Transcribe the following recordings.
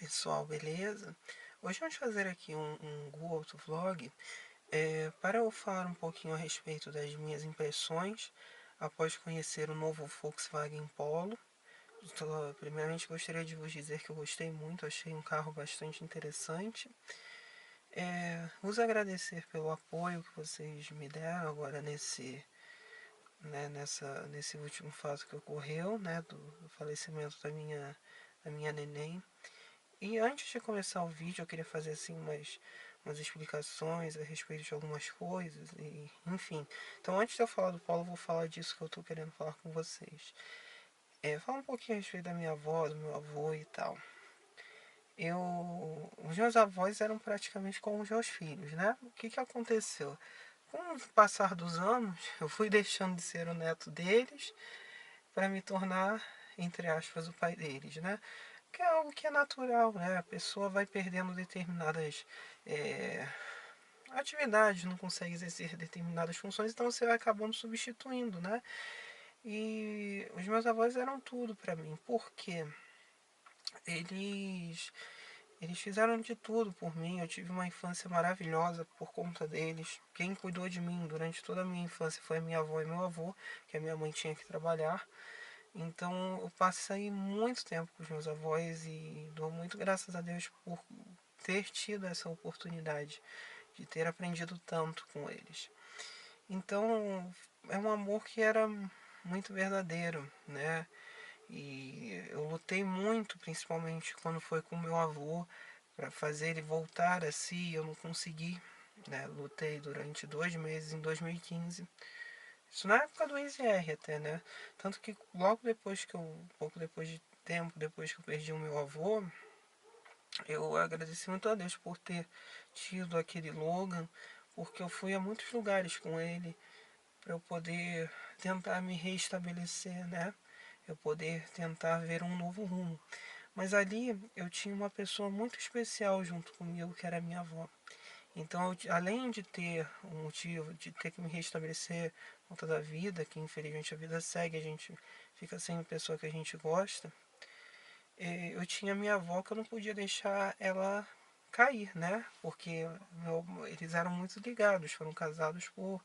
Pessoal, beleza? Hoje vamos fazer aqui um Go Autovlog para eu falar um pouquinho a respeito das minhas impressões após conhecer o novo Volkswagen Polo. Primeiramente gostaria de vos dizer que eu gostei muito, achei um carro bastante interessante. Vos agradecer pelo apoio que vocês me deram agora nesse último fato que ocorreu, né, do falecimento da minha neném. E antes de começar o vídeo, eu queria fazer assim umas explicações a respeito de algumas coisas, e enfim. Então, antes de eu falar do Paulo, eu vou falar disso que eu tô querendo falar com vocês. Falar um pouquinho a respeito da minha avó, do meu avô e tal. Os meus avós eram praticamente como os meus filhos, né? O que que aconteceu? Com o passar dos anos, eu fui deixando de ser o neto deles para me tornar, entre aspas, o pai deles, né? Que é algo que é natural, né? A pessoa vai perdendo determinadas atividades, não consegue exercer determinadas funções, então você vai acabando substituindo, né? E os meus avós eram tudo para mim, porque eles eles fizeram de tudo por mim. Eu tive uma infância maravilhosa por conta deles. Quem cuidou de mim durante toda a minha infância foi a minha avó e meu avô, que a minha mãe tinha que trabalhar. Então eu passei muito tempo com os meus avós e dou muito graças a Deus por ter tido essa oportunidade de ter aprendido tanto com eles. Então é um amor que era muito verdadeiro, né? E eu lutei muito, principalmente quando foi com meu avô, para fazer ele voltar a si. Eu não consegui, né? Lutei durante 2 meses em 2015. Isso na época do Easy R até, né? Tanto que logo depois pouco depois de tempo, depois que eu perdi o meu avô, eu agradeci muito a Deus por ter tido aquele Logan, porque eu fui a muitos lugares com ele para eu poder tentar me reestabelecer, né? Eu poder tentar ver um novo rumo. Mas ali eu tinha uma pessoa muito especial junto comigo, que era a minha avó. Então, além de ter um motivo de ter que me restabelecer por conta da vida, que infelizmente a vida segue, a gente fica sem a pessoa que a gente gosta, eu tinha minha avó que eu não podia deixar ela cair, né? Porque eles eram muito ligados, foram casados por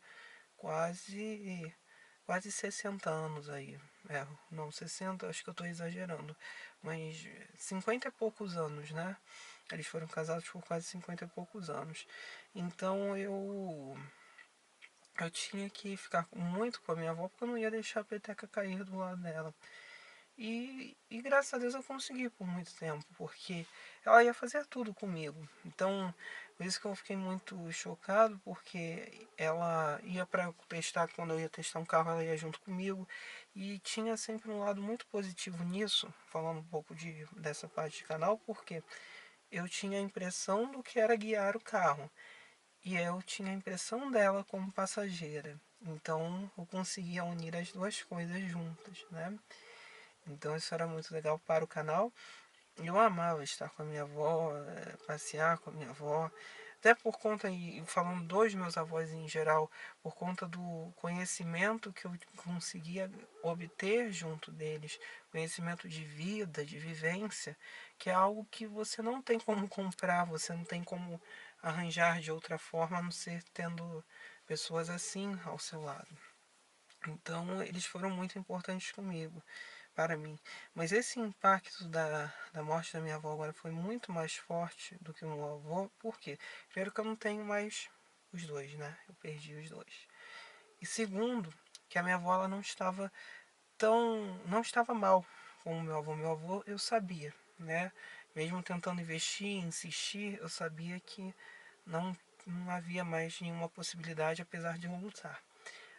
quase quase 60 anos aí. Não 60, acho que eu estou exagerando, mas 50 e poucos anos, né? Eles foram casados por quase 50 e poucos anos. Então eu tinha que ficar muito com a minha avó porque eu não ia deixar a peteca cair do lado dela. E graças a Deus eu consegui por muito tempo, porque ela ia fazer tudo comigo. Então, por isso que eu fiquei muito chocado, porque ela ia para testar, quando eu ia testar um carro, ela ia junto comigo. E tinha sempre um lado muito positivo nisso, falando um pouco dessa parte de canal, porque eu tinha a impressão do que era guiar o carro. E eu tinha a impressão dela como passageira. Então eu conseguia unir as duas coisas juntas, né? Então isso era muito legal para o canal. Eu amava estar com a minha avó, passear com a minha avó. Até por conta, e falando dos meus avós em geral, por conta do conhecimento que eu conseguia obter junto deles, conhecimento de vida, de vivência, que é algo que você não tem como comprar, você não tem como arranjar de outra forma a não ser tendo pessoas assim ao seu lado. Então eles foram muito importantes comigo, para mim. Mas esse impacto da morte da minha avó agora foi muito mais forte do que o meu avô. Por quê? Primeiro que eu não tenho mais os dois, né? Eu perdi os dois. E segundo, que a minha avó ela não estava mal como o meu avô. Meu avô eu sabia, né? Mesmo tentando investir, insistir, eu sabia que não, não havia mais nenhuma possibilidade, apesar de eu lutar.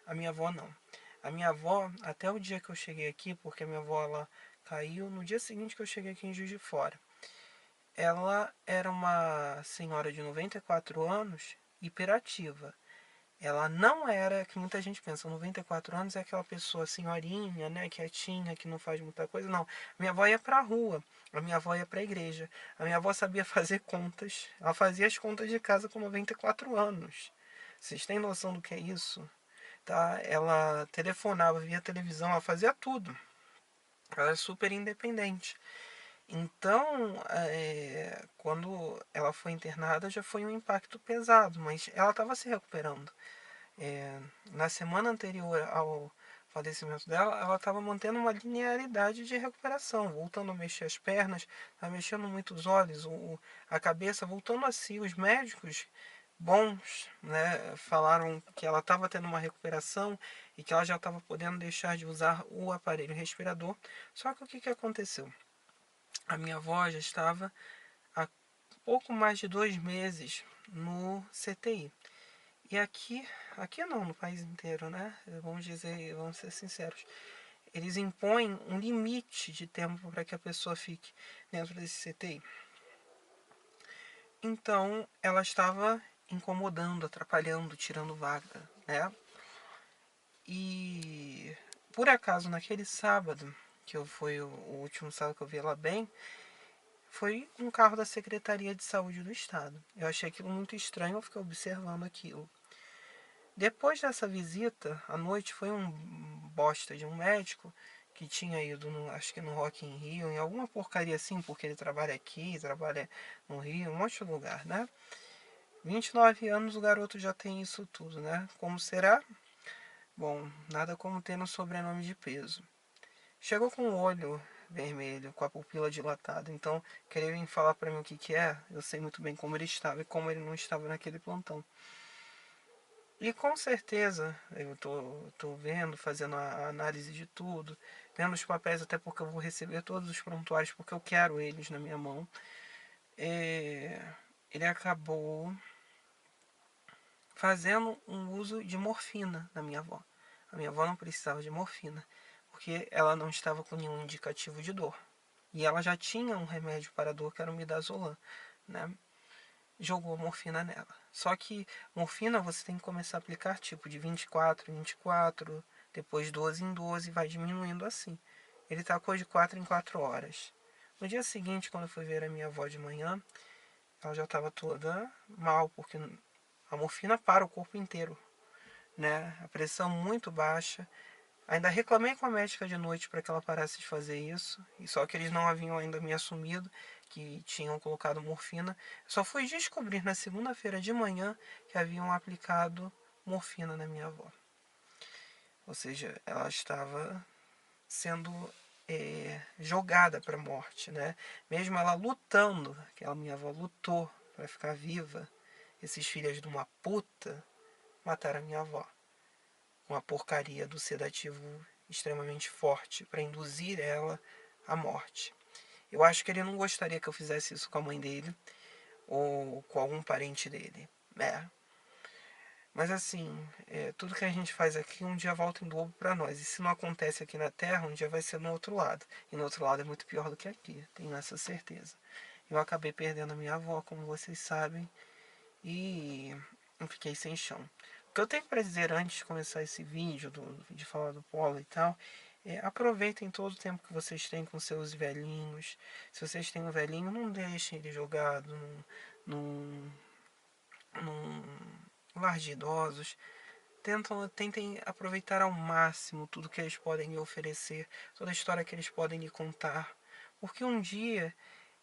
A minha avó não. A minha avó, até o dia que eu cheguei aqui, porque a minha avó ela caiu no dia seguinte que eu cheguei aqui em Juiz de Fora. Ela era uma senhora de 94 anos, hiperativa. Ela não era, que muita gente pensa, 94 anos é aquela pessoa senhorinha, né, quietinha, que não faz muita coisa. Não, minha avó ia pra rua, a minha avó ia pra igreja. A minha avó sabia fazer contas, ela fazia as contas de casa com 94 anos. Vocês têm noção do que é isso? Tá? Ela telefonava via televisão, ela fazia tudo. Ela era super independente. Então, quando ela foi internada já foi um impacto pesado, mas ela estava se recuperando. Na semana anterior ao falecimento dela, ela estava mantendo uma linearidade de recuperação, voltando a mexer as pernas, a mexendo muito os olhos, a cabeça, voltando a si. Os médicos bons, né, falaram que ela estava tendo uma recuperação e que ela já estava podendo deixar de usar o aparelho respirador. Só que o que aconteceu? A minha avó já estava há pouco mais de 2 meses no CTI. E aqui não, no país inteiro, né? Vamos dizer, vamos ser sinceros. Eles impõem um limite de tempo para que a pessoa fique dentro desse CTI. Então, ela estava incomodando, atrapalhando, tirando vaga, né? E por acaso naquele sábado, foi o último sábado que eu vi ela bem, foi um carro da Secretaria de Saúde do Estado. Eu achei aquilo muito estranho, eu fiquei observando aquilo. Depois dessa visita, à noite, foi um bosta de um médico que tinha ido, acho que no Rock in Rio, em alguma porcaria assim, porque ele trabalha aqui, trabalha no Rio, um monte de lugar, né? 29 anos o garoto já tem isso tudo, né? Como será? Bom, nada como ter um sobrenome de peso. Chegou com o olho vermelho, com a pupila dilatada, então queria vir falar para mim o que que é. Eu sei muito bem como ele estava e como ele não estava naquele plantão. E com certeza eu tô vendo, fazendo a análise de tudo, vendo os papéis, até porque eu vou receber todos os prontuários, porque eu quero eles na minha mão. É, ele acabou fazendo um uso de morfina na minha avó. A minha avó não precisava de morfina, porque ela não estava com nenhum indicativo de dor. E ela já tinha um remédio para dor que era o midazolam, né? Jogou morfina nela. Só que morfina você tem que começar a aplicar tipo de 24 em 24, depois 12 em 12, vai diminuindo assim. Ele tacou de 4 em 4 horas. No dia seguinte, quando eu fui ver a minha avó de manhã, ela já estava toda mal, porque a morfina para o corpo inteiro, né? A pressão muito baixa. Ainda reclamei com a médica de noite para que ela parasse de fazer isso, e só que eles não haviam ainda me assumido que tinham colocado morfina. Eu só fui descobrir na segunda-feira de manhã que haviam aplicado morfina na minha avó. Ou seja, ela estava sendo jogada para a morte, né? Mesmo ela lutando, aquela minha avó lutou para ficar viva, esses filhos de uma puta mataram a minha avó. Uma porcaria do sedativo extremamente forte para induzir ela à morte. Eu acho que ele não gostaria que eu fizesse isso com a mãe dele ou com algum parente dele, né? Mas assim, tudo que a gente faz aqui um dia volta em dobro para nós. E se não acontece aqui na Terra, um dia vai ser no outro lado. E no outro lado é muito pior do que aqui, tenho essa certeza. Eu acabei perdendo a minha avó, como vocês sabem, e eu fiquei sem chão. O que eu tenho para dizer antes de começar esse vídeo, de falar do polo e tal, aproveitem todo o tempo que vocês têm com seus velhinhos. Se vocês têm um velhinho, não deixem ele jogado num, num lar de idosos. Tentem aproveitar ao máximo tudo que eles podem lhe oferecer, toda a história que eles podem lhe contar. Porque um dia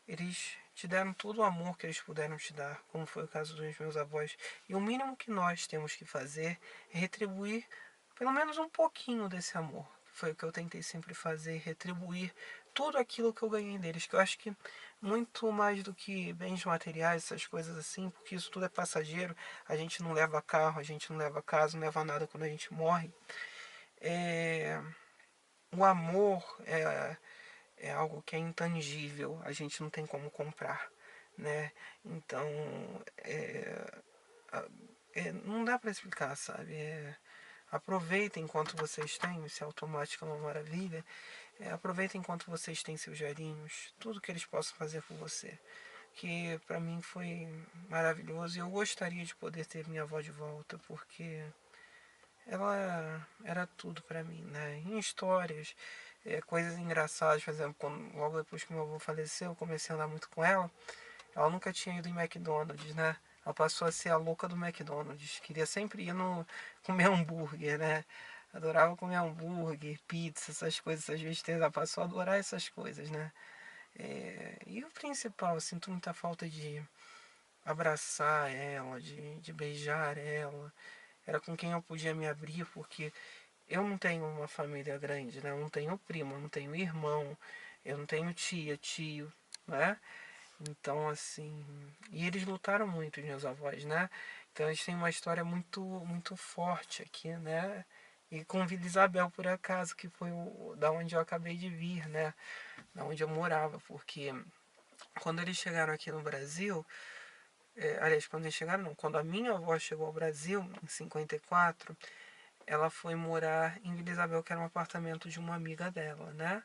eles te deram todo o amor que eles puderam te dar, como foi o caso dos meus avós. E o mínimo que nós temos que fazer é retribuir pelo menos um pouquinho desse amor. Foi o que eu tentei sempre fazer, retribuir tudo aquilo que eu ganhei deles. Que eu acho que muito mais do que bens materiais, essas coisas assim, porque isso tudo é passageiro. A gente não leva carro, a gente não leva casa, não leva nada quando a gente morre. É, o amor é algo que é intangível, a gente não tem como comprar, né? Então, não dá para explicar, sabe? Aproveitem enquanto vocês têm, esse automático é uma maravilha. Aproveitem enquanto vocês têm seus velhinhos, tudo que eles possam fazer por você. Que para mim foi maravilhoso e eu gostaria de poder ter minha avó de volta, porque ela era tudo para mim, né? Em histórias, coisas engraçadas, por exemplo, logo depois que meu avô faleceu, eu comecei a andar muito com ela. Ela nunca tinha ido em McDonald's, né? Ela passou a ser a louca do McDonald's. Queria sempre ir comer hambúrguer, né? Adorava comer hambúrguer, pizza, essas coisas, essas besteiras. Ela passou a adorar essas coisas, né? E o principal, eu sinto muita falta de abraçar ela, de beijar ela. Era com quem eu podia me abrir, porque eu não tenho uma família grande, né? Eu não tenho primo, eu não tenho irmão, eu não tenho tia, tio, né? Então, assim... E eles lutaram muito, os meus avós, né? Então, eles têm uma história muito forte aqui, né? E com Vila Isabel, por acaso, que foi da onde eu acabei de vir, né? Da onde eu morava, porque quando eles chegaram aqui no Brasil, aliás, quando eles chegaram, não, quando a minha avó chegou ao Brasil, em 54, ela foi morar em Vila Isabel, que era um apartamento de uma amiga dela, né?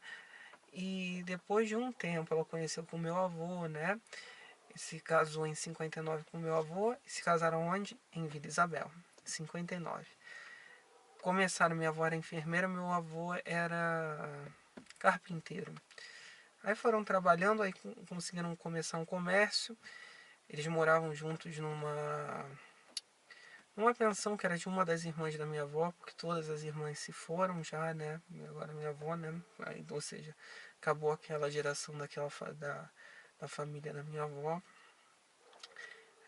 E depois de um tempo, ela conheceu com meu avô, né? Se casou em 59 com meu avô e se casaram onde? Em Vila Isabel, em 59. Começaram, minha avó era enfermeira, meu avô era carpinteiro. Aí foram trabalhando, aí conseguiram começar um comércio. Eles moravam juntos numa pensão que era de uma das irmãs da minha avó, porque todas as irmãs se foram já, né? Agora minha avó, né? Aí, ou seja, acabou aquela geração da família da minha avó.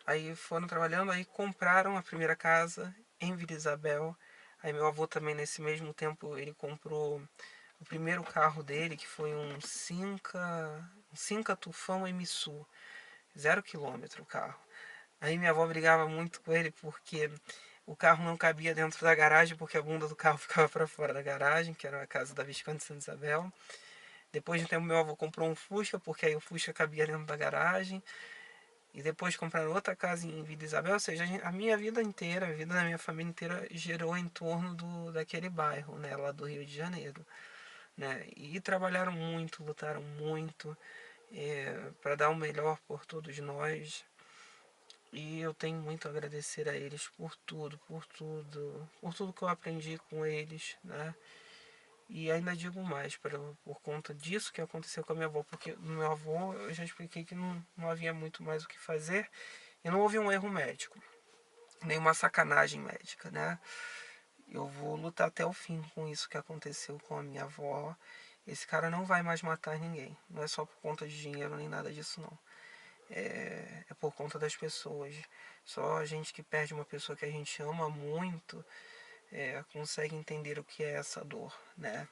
Aí foram trabalhando, aí compraram a primeira casa em Vila Isabel. Aí meu avô também nesse mesmo tempo ele comprou o primeiro carro dele, que foi um Cinca Tufão Emissu, 0 km o carro. Aí minha avó brigava muito com ele porque o carro não cabia dentro da garagem, porque a bunda do carro ficava para fora da garagem, que era a casa da Visconde de Santa Isabel. Depois de um tempo meu avô comprou um Fusca, porque aí o Fusca cabia dentro da garagem. E depois compraram outra casa em Vila Isabel, ou seja, a minha vida inteira, a vida da minha família inteira girou em torno daquele bairro, né, lá do Rio de Janeiro, né? E trabalharam muito, lutaram muito para dar o melhor por todos nós. E eu tenho muito a agradecer a eles por tudo que eu aprendi com eles, né? E ainda digo mais, por conta disso que aconteceu com a minha avó, porque no meu avô eu já expliquei que não havia muito mais o que fazer e não houve um erro médico, nem uma sacanagem médica, né? Eu vou lutar até o fim com isso que aconteceu com a minha avó. Esse cara não vai mais matar ninguém, não é só por conta de dinheiro nem nada disso não. É por conta das pessoas. Só a gente que perde uma pessoa que a gente ama muito consegue entender o que é essa dor, né?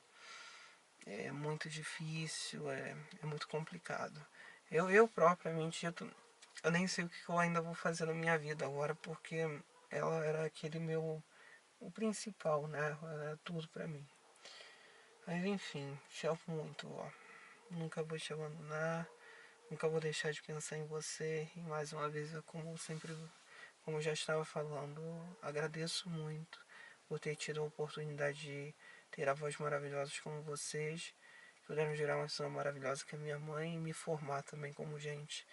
É muito difícil, é muito complicado. Eu propriamente, eu nem sei o que eu ainda vou fazer na minha vida agora, porque ela era aquele o principal, né? Era tudo pra mim. Mas enfim, te amo muito, ó. Nunca vou te abandonar, nunca vou deixar de pensar em você. E mais uma vez, como eu já estava falando, agradeço muito por ter tido a oportunidade de ter avós maravilhosos como vocês, que puderam gerar uma pessoa maravilhosa que é minha mãe e me formar também como gente,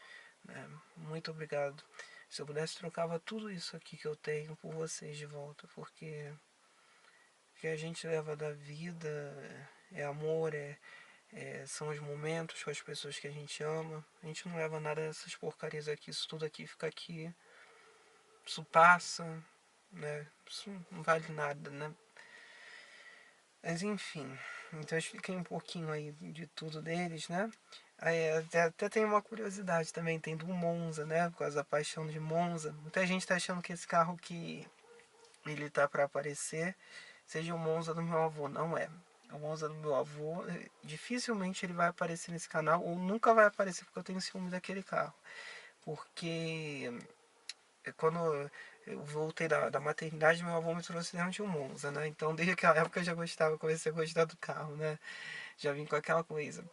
né? Muito obrigado. Se eu pudesse, trocava tudo isso aqui que eu tenho por vocês de volta, porque o que a gente leva da vida é amor, são os momentos com as pessoas que a gente ama. A gente não leva nada dessas porcarias aqui, isso tudo aqui fica aqui, isso passa, né? Isso não vale nada, né? Mas enfim, então eu expliquei um pouquinho aí de tudo deles, né? Aí, até tem uma curiosidade também, tem do Monza, né? Por causa da paixão de Monza. Muita gente tá achando que esse carro que ele tá para aparecer seja o Monza do meu avô. Não é. O Monza do meu avô, dificilmente ele vai aparecer nesse canal, ou nunca vai aparecer porque eu tenho ciúme daquele carro. Porque quando eu voltei da maternidade, meu avô me trouxe dentro de um Monza, né? Então desde aquela época eu já gostava, comecei a gostar do carro, né? Já vim com aquela coisa.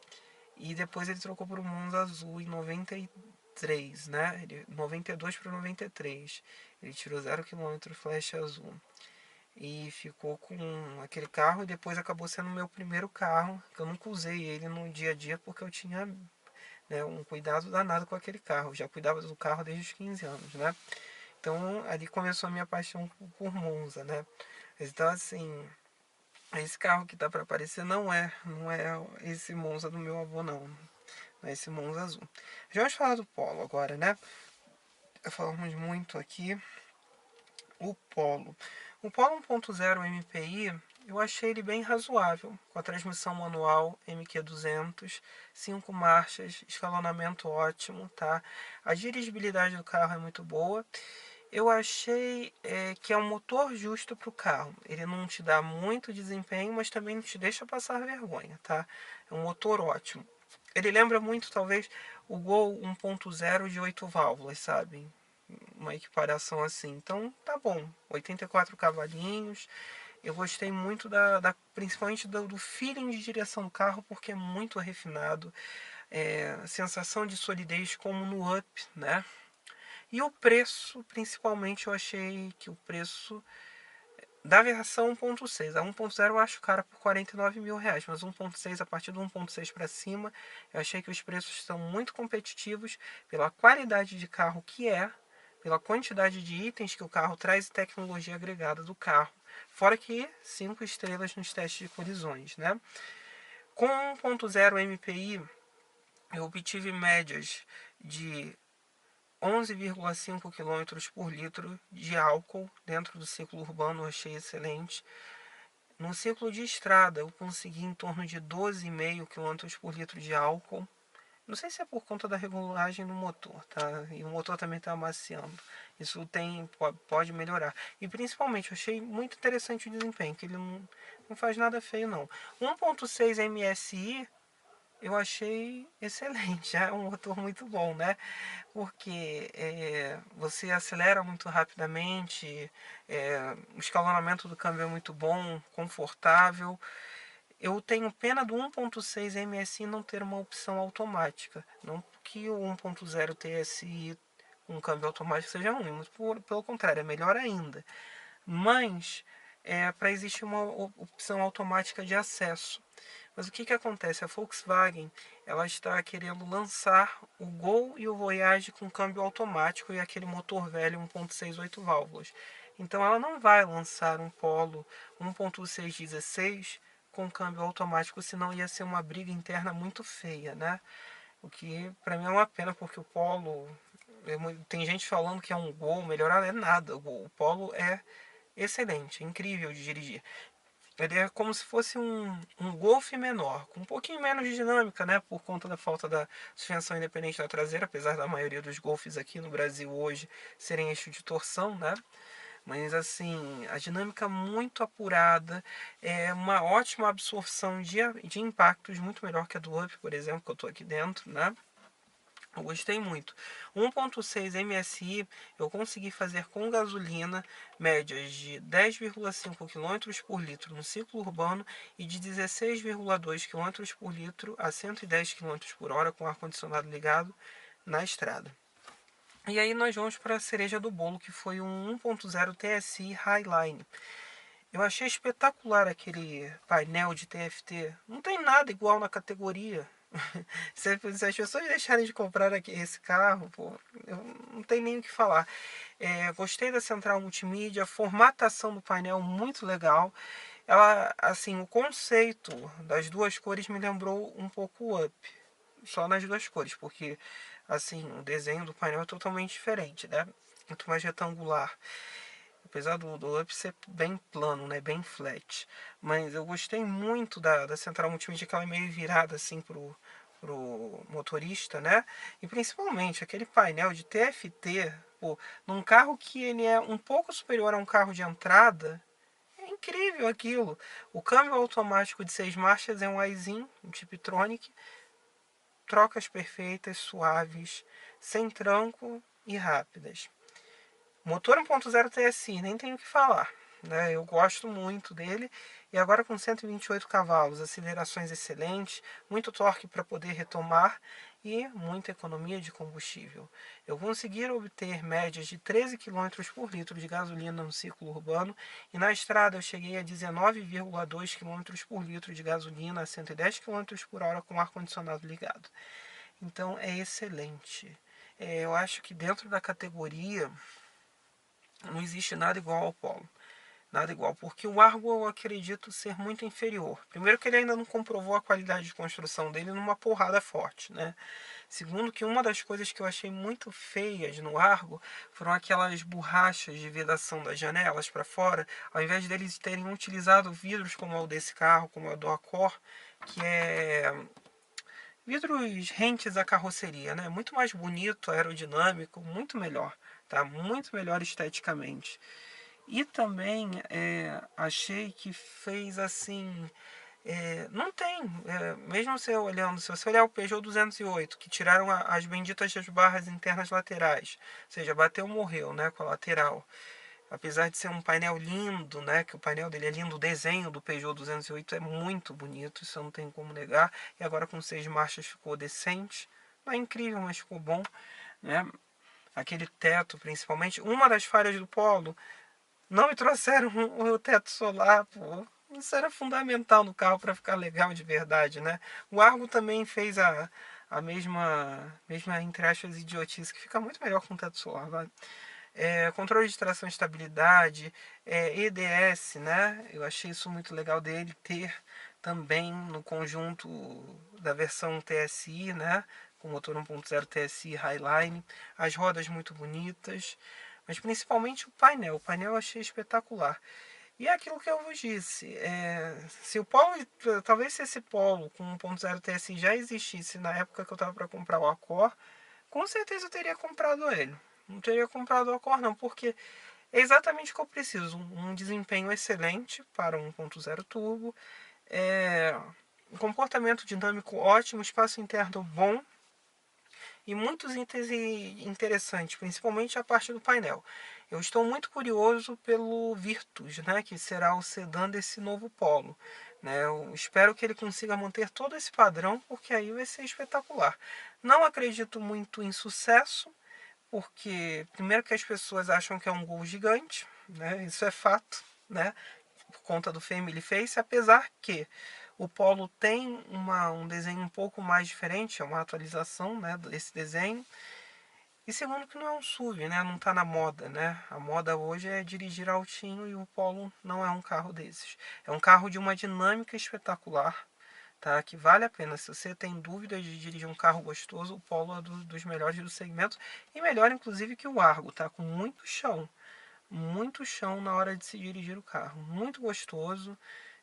E depois ele trocou por um Monza azul em 93, né? 92 para 93. Ele tirou 0 km flecha azul. E ficou com aquele carro e depois acabou sendo o meu primeiro carro, que eu nunca usei ele no dia a dia porque eu tinha, né, um cuidado danado com aquele carro. Eu já cuidava do carro desde os 15 anos, né? Então ali começou a minha paixão por Monza, né? Então assim, esse carro que tá para aparecer não é esse Monza do meu avô não. Não é esse Monza azul. Já vamos falar do Polo agora, né? Falamos muito aqui. O Polo. O Polo 1.0 MPI eu achei ele bem razoável, com a transmissão manual MQ200, 5 marchas, escalonamento ótimo, tá? A dirigibilidade do carro é muito boa. Eu achei que é um motor justo para o carro. Ele não te dá muito desempenho, mas também não te deixa passar vergonha, tá? É um motor ótimo. Ele lembra muito, talvez, o Gol 1.0 de 8 válvulas, sabe? Uma equiparação assim. Então, tá bom. 84 cavalinhos. Eu gostei muito principalmente do feeling de direção do carro, porque é muito refinado. Sensação de solidez como no Up, né? E o preço, principalmente, eu achei que o preço da versão 1.6, a 1.0 eu acho cara por 49 mil reais, mas 1.6, a partir do 1.6 para cima, eu achei que os preços estão muito competitivos pela qualidade de carro que é, pela quantidade de itens que o carro traz e tecnologia agregada do carro. Fora que 5 estrelas nos testes de colisões, né? Com 1.0 MPI, eu obtive médias de 11,5 km por litro de álcool dentro do ciclo urbano, eu achei excelente. No ciclo de estrada, eu consegui em torno de 12,5 km por litro de álcool. Não sei se é por conta da regulagem do motor, tá? E o motor também está amaciando. Isso pode melhorar. E principalmente, eu achei muito interessante o desempenho, que ele não faz nada feio, não. 1.6 MSI eu achei excelente, é um motor muito bom, né? Porque você acelera muito rapidamente, o escalonamento do câmbio é muito bom, confortável. Eu tenho pena do 1.6 MSI não ter uma opção automática. Não que o 1.0 TSI com câmbio automático seja ruim, mas pelo contrário, é melhor ainda. Mas para existir uma opção automática de acesso. Mas o que acontece? A Volkswagen ela está querendo lançar o Gol e o Voyage com câmbio automático e aquele motor velho 1.6 8 válvulas. Então ela não vai lançar um Polo 1.6 16 com câmbio automático, senão ia ser uma briga interna muito feia, né? O que para mim é uma pena, porque o Polo tem gente falando que é um Gol melhorado, é nada. O Polo é excelente, é incrível de dirigir. Ele é como se fosse um Golf menor, com um pouquinho menos de dinâmica, né? Por conta da falta da suspensão independente da traseira, apesar da maioria dos Golfs aqui no Brasil hoje serem eixo de torção, né? Mas assim, a dinâmica muito apurada, é uma ótima absorção de impactos, muito melhor que a do Up, por exemplo, que eu estou aqui dentro, né? Eu gostei muito. 1.6 MSI eu consegui fazer com gasolina médias de 10,5 km por litro no ciclo urbano e de 16,2 km por litro a 110 km por hora com ar-condicionado ligado na estrada. E aí nós vamos para a cereja do bolo, que foi um 1.0 TSI Highline. Eu achei espetacular aquele painel de TFT. Não tem nada igual na categoria. Se as pessoas deixarem de comprar esse carro, pô, eu não tenho nem o que falar. Gostei da central multimídia, a formatação do painel muito legal. Ela, assim, o conceito das duas cores me lembrou um pouco o Up, só nas duas cores, porque assim o desenho do painel é totalmente diferente, né? Muito mais retangular. Apesar do Up ser bem plano, né? Bem flat. Mas eu gostei muito da central multimídia, que ela é meio virada assim pro motorista, né? E principalmente aquele painel de TFT, pô, num carro que ele é um pouco superior a um carro de entrada, é incrível aquilo. O câmbio automático de 6 marchas é um iZin, um Tiptronic, trocas perfeitas, suaves, sem tranco e rápidas. Motor 1.0 TSI, nem tenho o que falar, né? Eu gosto muito dele. E agora com 128 cavalos, acelerações excelentes, muito torque para poder retomar e muita economia de combustível. Eu consegui obter médias de 13 km por litro de gasolina no ciclo urbano e na estrada eu cheguei a 19,2 km por litro de gasolina a 110 km por hora com ar-condicionado ligado. Então é excelente. Eu acho que dentro da categoria não existe nada igual ao Polo. Nada igual, porque o Argo eu acredito ser muito inferior. Primeiro que ele ainda não comprovou a qualidade de construção dele numa porrada forte, né? Segundo, que uma das coisas que eu achei muito feias no Argo foram aquelas borrachas de vedação das janelas para fora, ao invés deles terem utilizado vidros como é o desse carro, como é o do Accord, que é vidros rentes à carroceria, né? Muito mais bonito, aerodinâmico, muito melhor, tá? Muito melhor esteticamente. E também achei que fez assim. Não tem, mesmo você olhando, se você olhar o Peugeot 208, que tiraram as benditas das barras internas laterais, ou seja, bateu, morreu, né, com a lateral. Apesar de ser um painel lindo, né, que o painel dele é lindo, o desenho do Peugeot 208 é muito bonito, isso não tem como negar. E agora com 6 marchas ficou decente, não é incrível, mas ficou bom, né? Aquele teto, principalmente, uma das falhas do Polo, não me trouxeram o teto solar, pô. Isso era fundamental no carro para ficar legal de verdade, né? O Argo também fez a mesma entre aspas, idiotice, que fica muito melhor com o teto solar, vai. Controle de tração e estabilidade, EDS, né? Eu achei isso muito legal dele ter também no conjunto da versão TSI, né? Com motor 1.0 TSI Highline, as rodas muito bonitas, mas principalmente o painel. O painel eu achei espetacular. E é aquilo que eu vos disse, se o Polo, talvez se esse Polo com 1.0 TSI já existisse na época que eu estava para comprar o Accord, com certeza eu teria comprado ele. Não teria comprado o Accord não, porque é exatamente o que eu preciso. Um desempenho excelente para um 1.0 turbo, um comportamento dinâmico ótimo, espaço interno bom e muitos itens interessantes, principalmente a parte do painel. Eu estou muito curioso pelo Virtus, né, que será o sedã desse novo Polo. Né? Eu espero que ele consiga manter todo esse padrão, porque aí vai ser espetacular. Não acredito muito em sucesso, porque primeiro que as pessoas acham que é um Gol gigante, né? Isso é fato, né? Por conta do Family Face, apesar que o Polo tem um desenho um pouco mais diferente, é uma atualização, né, desse desenho. E segundo que não é um SUV, né? Não está na moda, né? A moda hoje é dirigir altinho e o Polo não é um carro desses. É um carro de uma dinâmica espetacular, tá? Que vale a pena. Se você tem dúvidas de dirigir um carro gostoso, o Polo é dos melhores do segmento e melhor inclusive que o Argo, tá? Com muito chão na hora de se dirigir o carro, muito gostoso.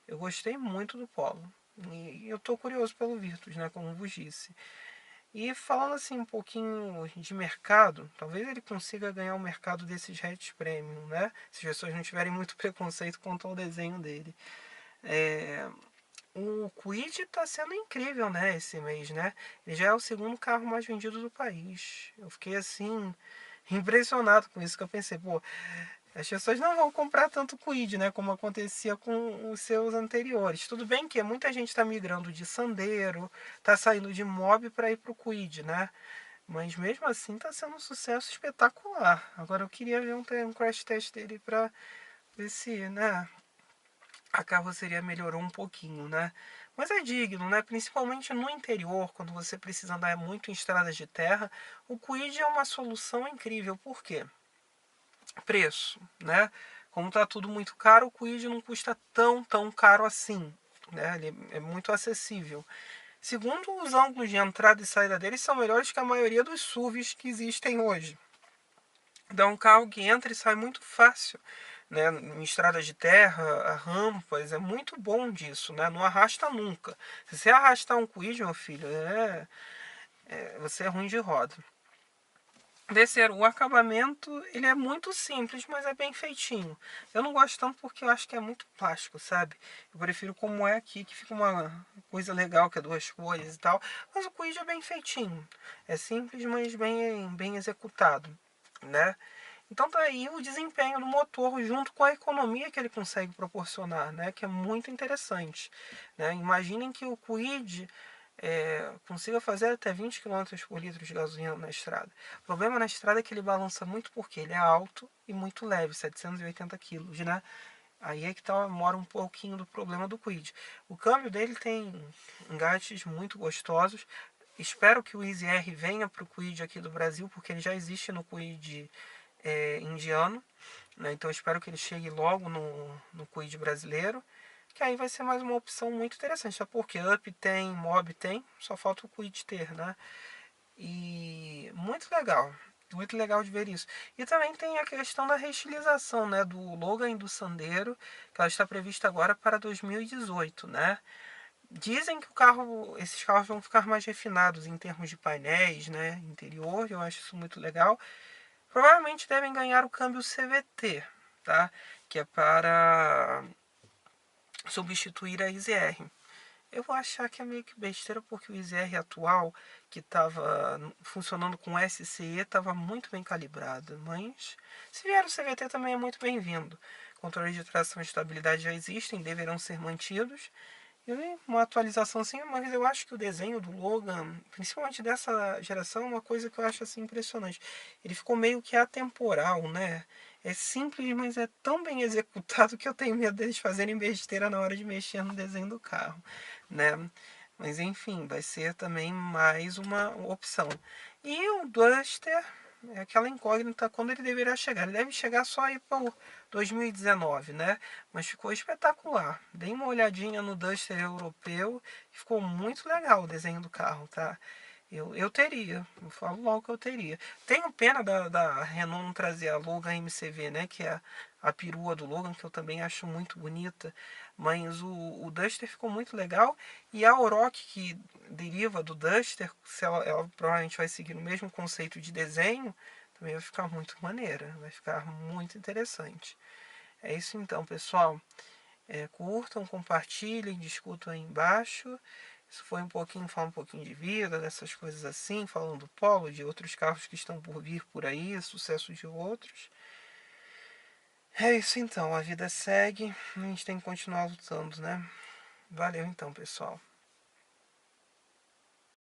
Eu gostei muito do Polo e eu estou curioso pelo Virtus, né? Como vos disse. E falando assim um pouquinho de mercado, talvez ele consiga ganhar o mercado desses hatch premium, né? Se as pessoas não tiverem muito preconceito quanto ao desenho dele. É, o Kwid está sendo incrível, né, esse mês, né? Ele já é o segundo carro mais vendido do país. Eu fiquei assim impressionado com isso, que eu pensei, pô, as pessoas não vão comprar tanto Kwid, né, como acontecia com os seus anteriores. Tudo bem que muita gente está migrando de Sandero, está saindo de Mob para ir para o Kwid, né? Mas mesmo assim está sendo um sucesso espetacular. Agora eu queria ver um crash test dele para ver se, né, a carroceria melhorou um pouquinho, né? Mas é digno, né? Principalmente no interior, quando você precisa andar muito em estradas de terra, o Kwid é uma solução incrível. Por quê? Preço, né? Como está tudo muito caro, o Kwid não custa tão caro assim, né? Ele é muito acessível. Segundo, os ângulos de entrada e saída deles são melhores que a maioria dos SUVs que existem hoje. Então é um carro que entra e sai muito fácil, né? Em estradas de terra, rampas, é muito bom disso, né? Não arrasta nunca. Se você arrastar um Kwid, meu filho, você é ruim de roda. Terceiro, o acabamento ele é muito simples, mas é bem feitinho. Eu não gosto tanto porque eu acho que é muito plástico, sabe? Eu prefiro como é aqui, que fica uma coisa legal, que é duas cores e tal. Mas o Kwid é bem feitinho. É simples, mas bem executado, né? Então tá aí o desempenho do motor junto com a economia que ele consegue proporcionar, né? Que é muito interessante, né? Imaginem que o Kwid consiga fazer até 20 km por litro de gasolina na estrada. O problema na estrada é que ele balança muito porque ele é alto e muito leve, 780 kg, né? Aí é que mora um pouquinho do problema do Kwid. O câmbio dele tem engates muito gostosos. Espero que o Easy R venha para o Kwid aqui do Brasil, porque ele já existe no Kwid indiano. Né? Então espero que ele chegue logo no Kwid brasileiro. Que aí vai ser mais uma opção muito interessante. Só porque Up tem, Mob tem, só falta o Kwid ter, né? E muito legal de ver isso. E também tem a questão da reestilização, né, do Logan e do Sandero, que ela está prevista agora para 2018, né? Dizem que esses carros vão ficar mais refinados em termos de painéis, né, interior, eu acho isso muito legal. Provavelmente devem ganhar o câmbio CVT, tá? Que é para substituir a IZR. Eu vou achar que é meio que besteira porque o IZR atual, que estava funcionando com SCE, estava muito bem calibrado. Mas se vier o CVT também é muito bem-vindo. Controles de tração e estabilidade já existem, deverão ser mantidos. E uma atualização sim, mas eu acho que o desenho do Logan, principalmente dessa geração, é uma coisa que eu acho assim impressionante. Ele ficou meio que atemporal, né? É simples, mas é tão bem executado que eu tenho medo deles fazerem besteira na hora de mexer no desenho do carro, né? Mas enfim, vai ser também mais uma opção. E o Duster é aquela incógnita quando ele deverá chegar. Ele deve chegar só aí para 2019, né? Mas ficou espetacular. Dei uma olhadinha no Duster europeu e ficou muito legal o desenho do carro, tá? Eu teria, eu falo logo que eu teria. Tenho pena da Renault não trazer a Logan MCV, né? Que é a perua do Logan, que eu também acho muito bonita. Mas o Duster ficou muito legal. E a Oroch, que deriva do Duster, se ela provavelmente vai seguir o mesmo conceito de desenho, também vai ficar muito maneira. Vai ficar muito interessante. É isso então, pessoal. Curtam, compartilhem, discutam aí embaixo. Isso foi um pouquinho, falar um pouquinho de vida, dessas coisas assim, falando do Polo, de outros carros que estão por vir por aí, sucesso de outros. É isso então, a vida segue, a gente tem que continuar lutando, né? Valeu então, pessoal.